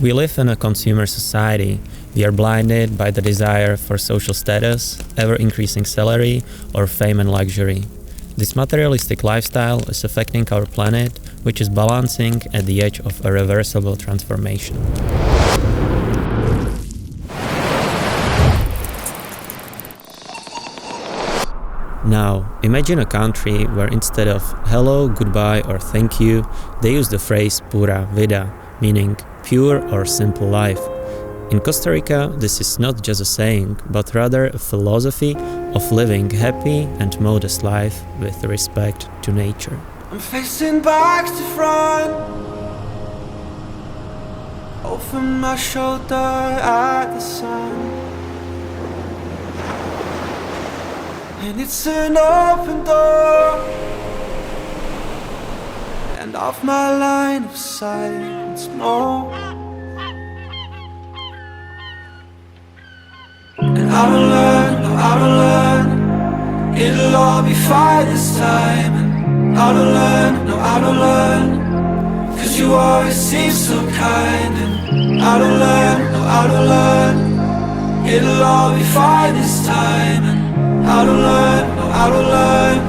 We live in a consumer society. We are blinded by the desire for social status, ever-increasing salary, or fame and luxury. This materialistic lifestyle is affecting our planet, which is balancing at the edge of irreversible transformation. Now, imagine a country where instead of hello, goodbye or thank you, they use the phrase PURA VIDA, meaning pure or simple life. In Costa Rica, this is not just a saying, but rather a philosophy of living happy and modest life with respect to nature. I'm facing back to front, over my shoulder at the sun. And it's an open door, and off my line of sight once more. And I will learn, no I will learn, it'll all be fine this time. And I will learn, no I will learn, 'cause you always seem so kind. And I will learn, no I will learn, it'll all be fine this time. And I don't learn, no, I don't learn.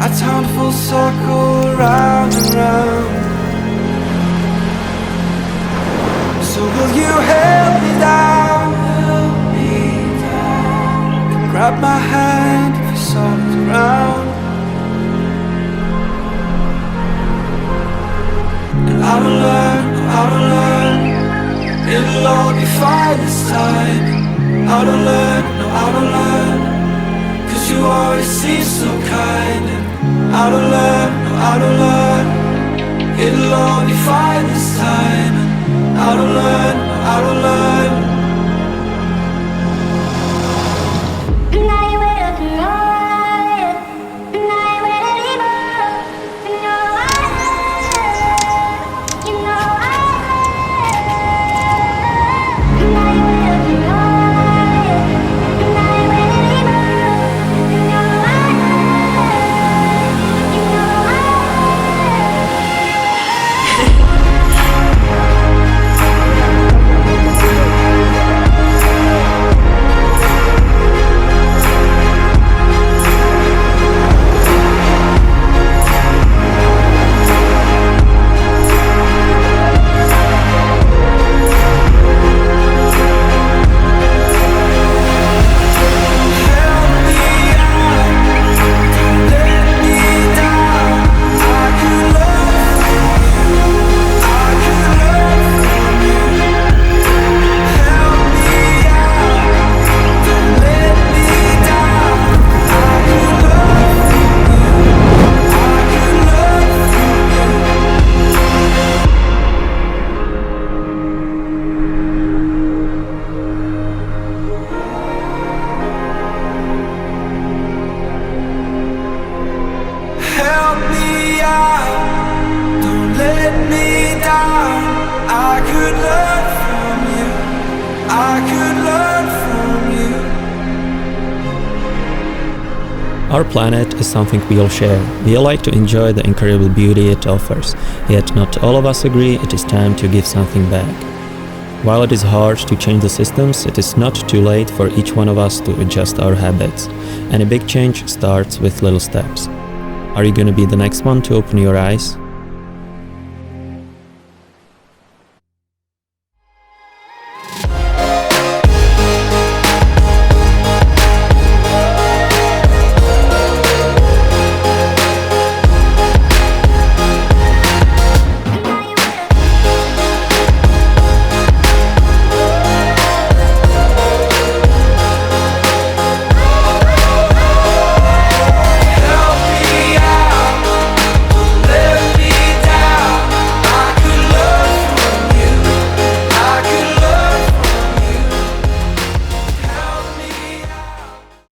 I turn full circle round and round. So will you help me down? Come grab my hand if you're soft around. And I will learn, I will learn, it'll all be fine this time. I will learn, no I will learn, 'cause you always seem so kind. I don't learn, no I don't learn, it'll all be fine this time. I don't learn, no I don't learn. Our planet is something we all share. We all like to enjoy the incredible beauty it offers, yet not all of us agree it is time to give something back. While it is hard to change the systems, it is not too late for each one of us to adjust our habits. And a big change starts with little steps. Are you gonna be the next one to open your eyes?